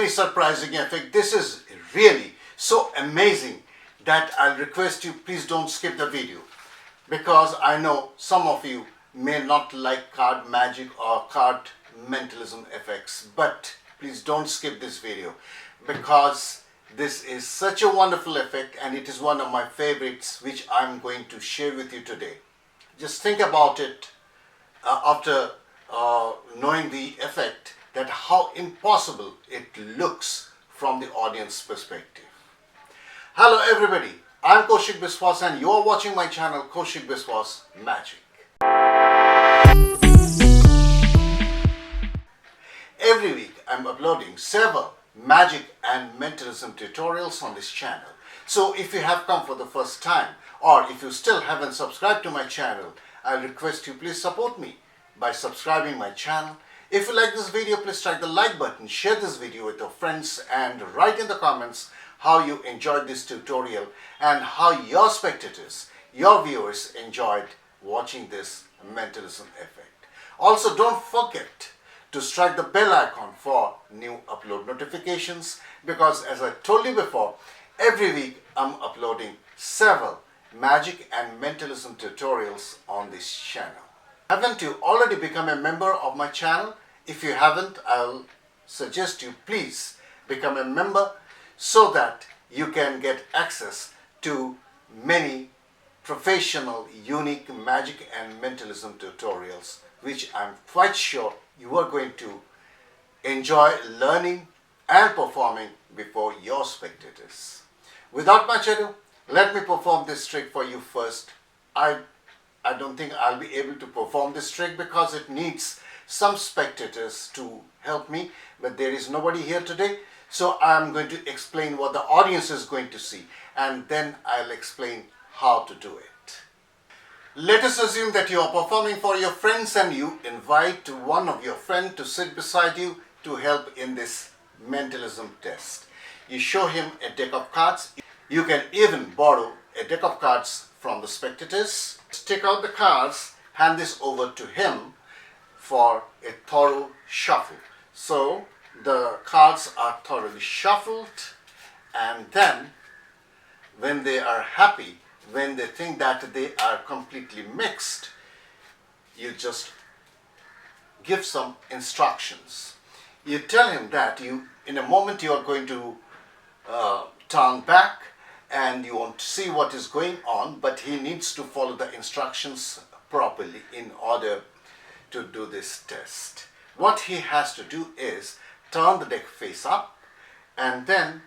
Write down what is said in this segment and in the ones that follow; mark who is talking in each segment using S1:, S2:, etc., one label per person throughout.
S1: very surprising effect. This is really so amazing that I'll request you, please don't skip the video, because I know some of you may not like card magic or card mentalism effects, but please don't skip this video because this is such a wonderful effect and it is one of my favorites which I'm going to share with you today. Just think about it after knowing the effect, that how impossible it looks from the audience perspective. Hello everybody, I'm Kaushik Biswas and you're watching my channel Kaushik Biswas Magic. Every week I'm uploading several magic and mentalism tutorials on this channel. So if you have come for the first time or if you still haven't subscribed to my channel, I request you please support me by subscribing my channel. If you like this video, please strike the like button, share this video with your friends and write in the comments how you enjoyed this tutorial and how your spectators, your viewers enjoyed watching this mentalism effect. Also, don't forget to strike the bell icon for new upload notifications, because as I told you before, every week I'm uploading several magic and mentalism tutorials on this channel. Haven't you already become a member of my channel? If you haven't, I'll suggest you please become a member so that you can get access to many professional, unique magic and mentalism tutorials, which I'm quite sure you are going to enjoy learning and performing before your spectators. Without much ado, let me perform this trick for you first. I don't think I'll be able to perform this trick because it needs some spectators to help me, but there is nobody here today. So I'm going to explain what the audience is going to see and then I'll explain how to do it. Let us assume that you are performing for your friends and you invite one of your friends to sit beside you to help in this mentalism test. You show him a deck of cards. You can even borrow a deck of cards from the spectators. Take out the cards, hand this over to him for a thorough shuffle. So the cards are thoroughly shuffled, and then when they are happy, when they think that they are completely mixed, you just give some instructions. You tell him that in a moment you are going to turn back and you want to see what is going on, but he needs to follow the instructions properly in order to do this test. What he has to do is turn the deck face up and then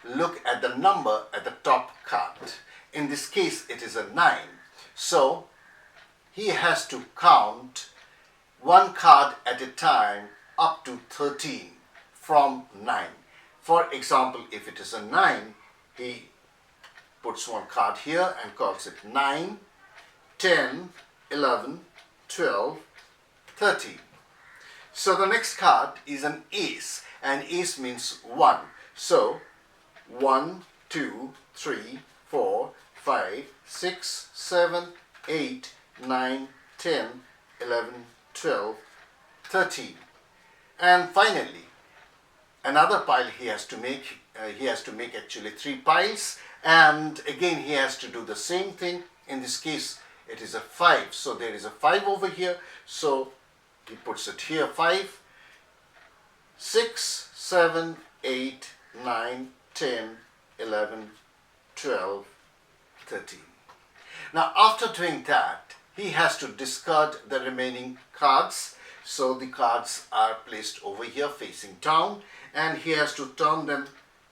S1: look at the number at the top card. In this case it is a 9. So he has to count one card at a time up to 13 from 9. For example, if it is a 9, he puts one card here and calls it 9, 10, 11, 12, 13. So the next card is an ace, and ace means 1. So 1, 2, 3, 4, 5, 6, 7, 8, 9, 10, 11, 12, 13. And finally, another pile he has to make. He has to make actually 3 piles, and again he has to do the same thing. In this case it is a 5, so there is a 5 over here, so he puts it here 5, 6, 7, 8, 9, 10, 11, 12, 13. Now after doing that, he has to discard the remaining cards. So the cards are placed over here facing down and he has to turn them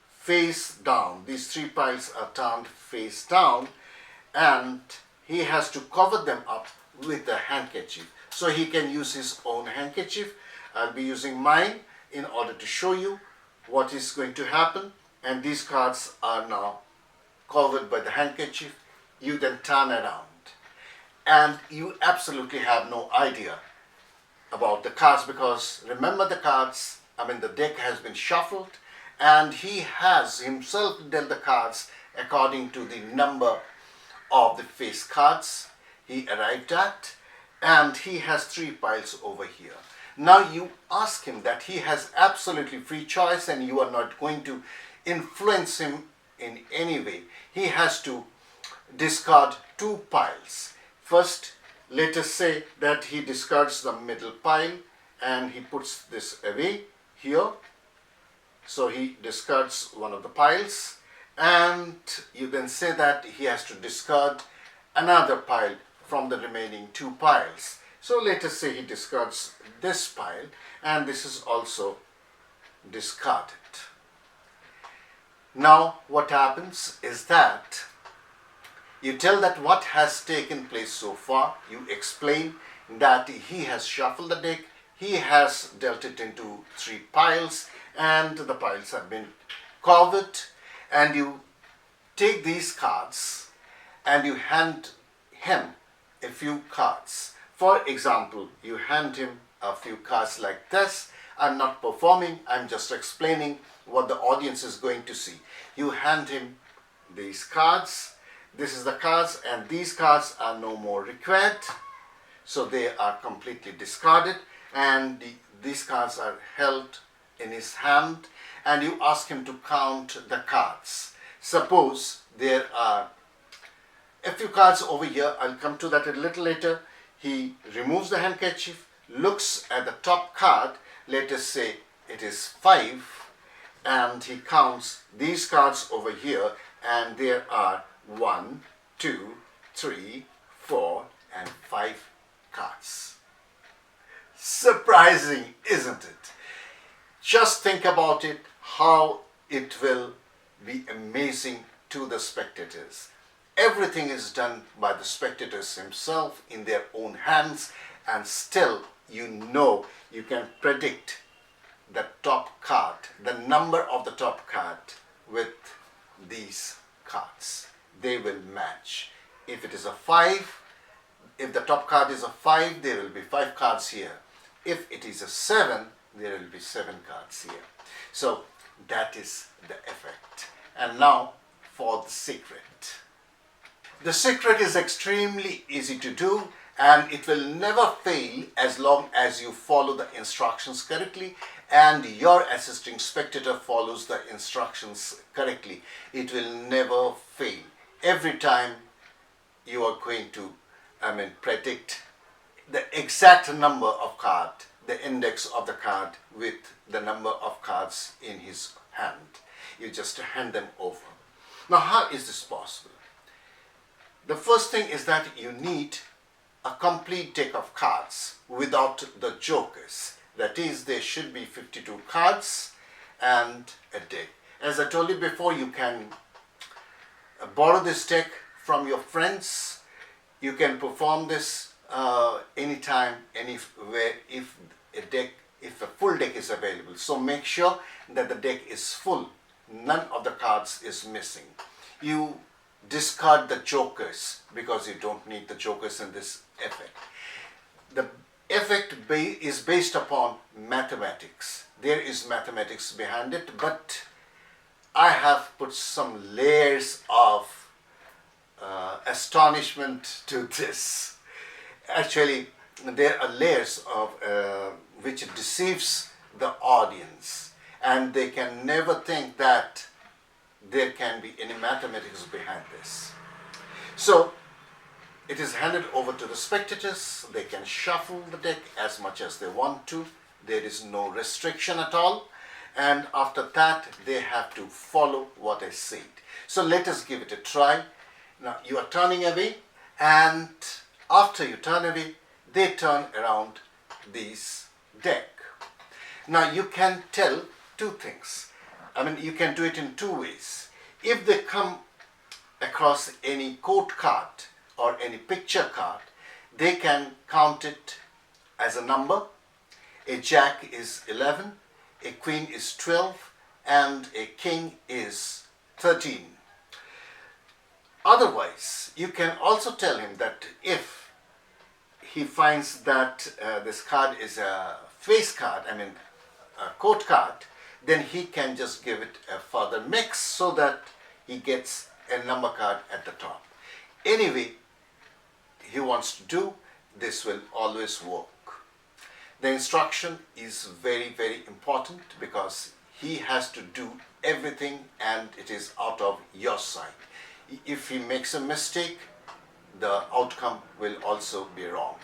S1: face down. These 3 piles are turned face down and he has to cover them up with a handkerchief. So he can use his own handkerchief. I'll be using mine in order to show you what is going to happen. And these cards are now covered by the handkerchief. You then turn around and you absolutely have no idea about the cards, because remember the cards, the deck has been shuffled and he has himself dealt the cards according to the number of the face cards he arrived at, and he has 3 piles over here. Now you ask him that he has absolutely free choice and you are not going to influence him in any way. He has to discard two piles. First, let us say that he discards the middle pile and he puts this away here. So he discards one of the piles, and you then say that he has to discard another pile from the remaining two piles. So let us say he discards this pile, and this is also discarded. Now what happens is that you tell that what has taken place so far. You explain that he has shuffled the deck, he has dealt it into three piles, and the piles have been covered, and you take these cards and you hand him a few cards. For example, you hand him a few cards like this. I'm not performing, I'm just explaining what the audience is going to see. You hand him these cards. This is the cards, and these cards are no more required, so they are completely discarded, and these cards are held in his hand, and you ask him to count the cards. Suppose there are a few cards over here. I'll come to that a little later. He removes the handkerchief, looks at the top card. Let us say it is 5, and he counts these cards over here, and there are 1, 2, 3, 4, and 5 cards. Surprising, isn't it? Just think about it, how it will be amazing to the spectators. Everything is done by the spectators himself in their own hands, and still you can predict the top card, the number of the top card with these cards. They will match. If it is a 5, if the top card is a 5, there will be 5 cards here. If it is a 7, there will be 7 cards here. So that is the effect. And now for the secret. The secret is extremely easy to do, and it will never fail as long as you follow the instructions correctly and your assisting spectator follows the instructions correctly. It will never fail. Every time you are going to predict the exact number of card, the index of the card with the number of cards in his hand. You just hand them over. Now how is this possible? The first thing is that you need a complete deck of cards without the jokers. That is, there should be 52 cards and a deck. As I told you before, you can borrow this deck from your friends. You can perform this anytime, anywhere if a full deck is available. So make sure that the deck is full. None of the cards is missing. You discard the jokers because you don't need the jokers in this effect. The effect is based upon mathematics. There is mathematics behind it, but I have put some layers of astonishment to this. Actually, there are layers of which deceives the audience, and they can never think that there can be any mathematics behind this. So it is handed over to the spectators. They can shuffle the deck as much as they want to. There is no restriction at all, and after that they have to follow what I said. So let us give it a try. Now you are turning away, and after you turn away, they turn around this deck. Now you can tell two things. You can do it in two ways. If they come across any quote card or any picture card, they can count it as a number. A jack is 11, a queen is 12, and a king is 13. Otherwise, you can also tell him that if he finds that this card is a face card, a quote card, then he can just give it a further mix so that he gets a number card at the top. Anyway, he wants to do, this will always work. The instruction is very, very important because he has to do everything and it is out of your sight. If he makes a mistake, the outcome will also be wrong.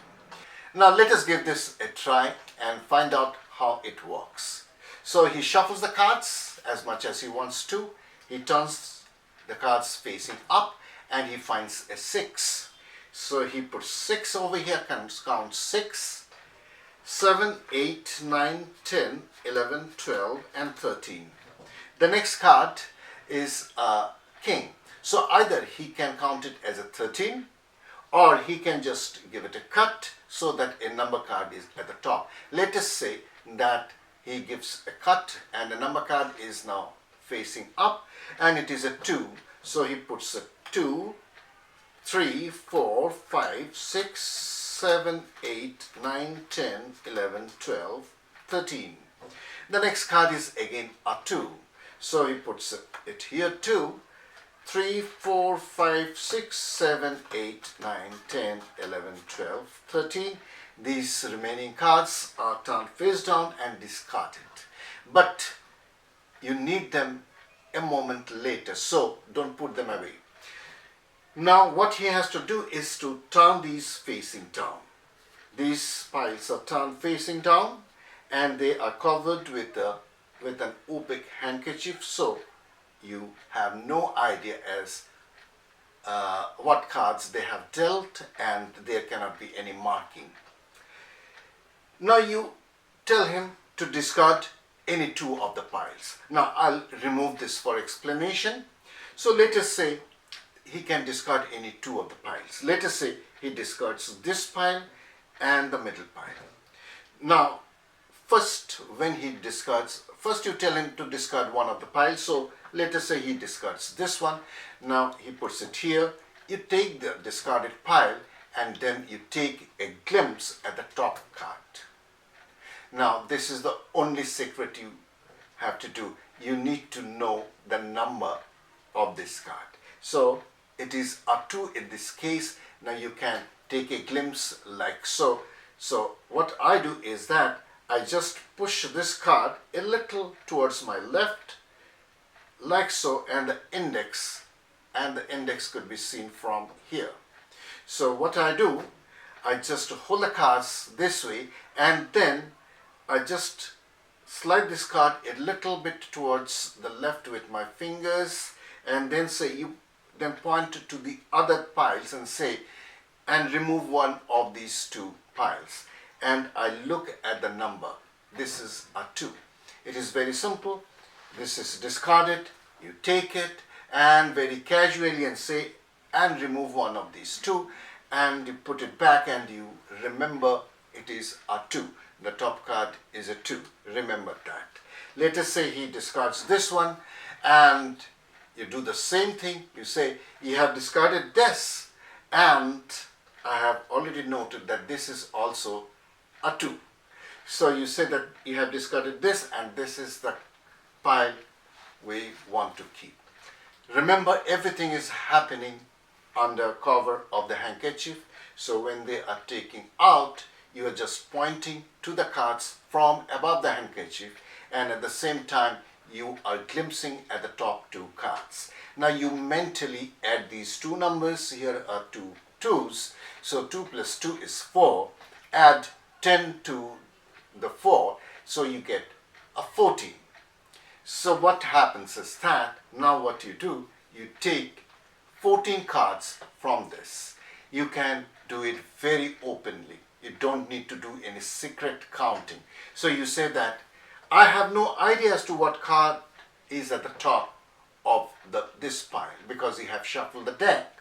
S1: Now let us give this a try and find out how it works. So he shuffles the cards as much as he wants to. He turns the cards facing up and he finds a 6. So he puts 6 over here, counts 6, 7, 8, 9, 10, 11, 12 and 13. The next card is a king. So either he can count it as a 13 or he can just give it a cut so that a number card is at the top. Let us say that he gives a cut and the number card is now facing up and it is a 2. So he puts a 2, 3, 4, 5, 6, 7, 8, 9, 10, 11, 12, 13. The next card is again a 2. So he puts it here 2, 3, 4, 5, 6, 7, 8, 9, 10, 11, 12, 13. These remaining cards are turned face down and discarded. But you need them a moment later, so don't put them away. Now what he has to do is to turn these facing down. These piles are turned facing down and they are covered with an opaque handkerchief, so you have no idea as what cards they have dealt and there cannot be any marking. Now you tell him to discard any 2 of the piles. Now I'll remove this for explanation. So let us say he can discard any 2 of the piles. Let us say he discards this pile and the middle pile. Now first you tell him to discard one of the piles. So let us say he discards this one. Now he puts it here. You take the discarded pile and then you take a glimpse at the top card. Now this is the only secret you have to do. You need to know the number of this card. So it is a 2 in this case. Now you can take a glimpse like so. So what I do is that I just push this card a little towards my left like so, and the index could be seen from here. So what I do, I just hold the cards this way and then I just slide this card a little bit towards the left with my fingers and then point to the other piles and say, and remove one of these 2 piles. And I look at the number. This is a 2. It is very simple. This is discarded. You take it and very casually and say, and remove one of these 2, and you put it back and you remember it is a 2. The top card is a 2. Remember that. Let us say he discards this one and you do the same thing. You say, you have discarded this and I have already noted that this is also a 2. So you say that you have discarded this and this is the pile we want to keep. Remember, everything is happening under cover of the handkerchief. So when they are taking out, you are just pointing to the cards from above the handkerchief and at the same time you are glimpsing at the top 2 cards. Now you mentally add these 2 numbers. Here are 2 2's. So 2 plus 2 is 4. Add 10 to the 4. So you get a 14. So what happens is that now what you do, you take 14 cards from this. You can do it very openly. You don't need to do any secret counting. So you say that I have no idea as to what card is at the top of this pile because you have shuffled the deck.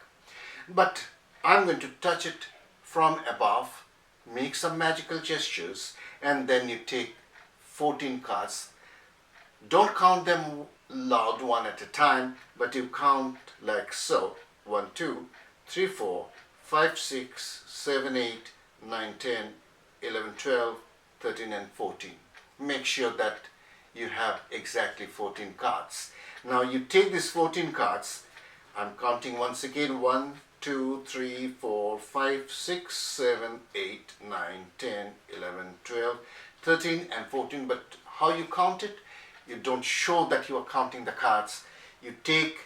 S1: But I'm going to touch it from above, make some magical gestures, and then you take 14 cards. Don't count them loud one at a time, but you count like so. 1, 2, 3, 4, 5, 6, 7, 8, 9, 10, 11, 12, 13 and 14. Make sure that you have exactly 14 cards. Now you take these 14 cards. I'm counting once again. 1, 2, 3, 4, 5, 6, 7, 8, 9, 10, 11, 12, 13 and 14. But how you count it? You don't show that you are counting the cards. You take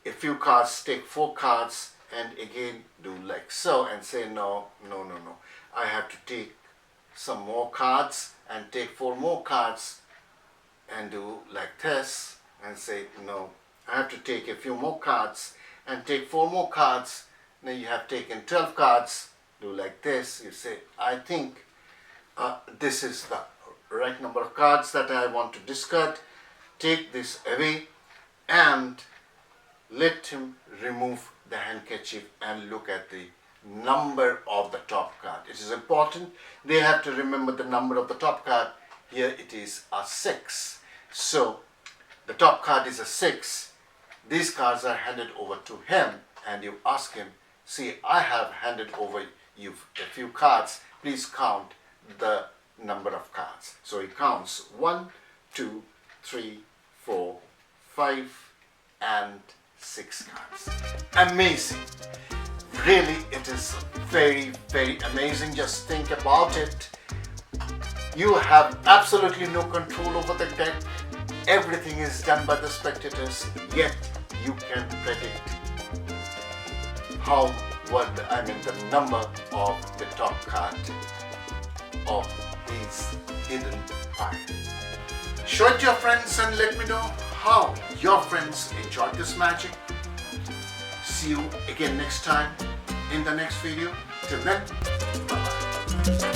S1: a few cards, take 4 cards and again do like so and say no. I have to take some more cards and take 4 more cards and do like this and say no. I have to take a few more cards and take 4 more cards. Now you have taken 12 cards, do like this. You say, I think this is the right number of cards that I want to discard. Take this away and let him remove the handkerchief and look at the number of the top card. It is important. They have to remember the number of the top card. Here it is a 6. So the top card is a 6. These cards are handed over to him and you ask him, see, I have handed over you a few cards. Please count the number of cards. So he counts 1, 2, 3, 4, 5 and 6 cards. Amazing. Really, it is very, very amazing. Just think about it. You have absolutely no control over the deck. Everything is done by the spectators, yet you can predict the number of the top card of his hidden pile. Show it to your friends and let me know how your friends enjoyed this magic. See you again next time in the next video. Till then, bye-bye.